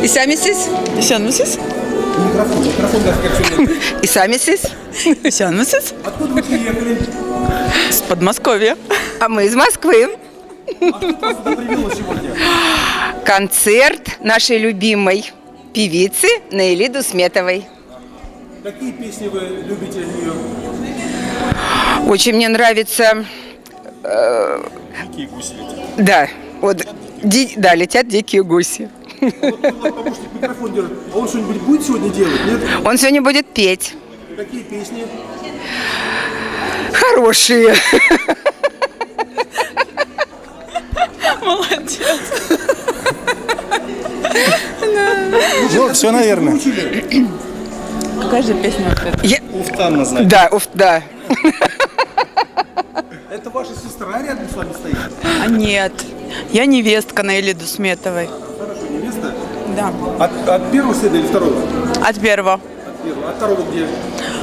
И сами сіз? Сянмысыз? Микрофон даже как всегда. И сами сіз? Сянмысыз? Откуда вы приехали? С Подмосковья. А мы из Москвы. А кто вас сюда привело сегодня? Концерт нашей любимой певицы Наили Дусметовой. Какие песни вы любите от нее? Очень мне нравится... Дикие гуси летят. Да, вот, да, летят дикие гуси. Вот ваш помощник микрофон держит. А он что-нибудь будет сегодня делать, нет? Он сегодня будет петь. Какие песни? Хорошие. Молодец. Ну, все, наверное. Учили? Какая же песня вот эта? Уфтанно знать. Да, да. Это ваша сестра рядом с вами стоит? А нет, я невестка Наили Дусметовой. Хорошо, невеста? Да. От первого следа или второго? От первого. От первого. От второго где?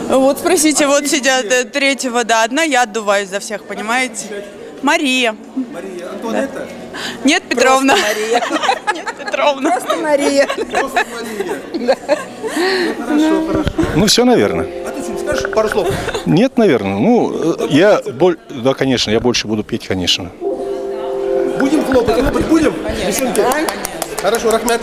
Вот спросите, вот сидят третьего, да, одна я отдуваюсь за всех, понимаете? Мария. Мария. Антуанетта? Нет, Петровна. Нет, Петровна. Просто Мария. Просто Мария. Ну, хорошо, хорошо. Ну, все, наверное. А ты что, скажешь пару слов? Нет, наверное. Ну, да, конечно, я больше буду петь, конечно. Будем хлопать будем? Конечно. Хорошо, Рахмет.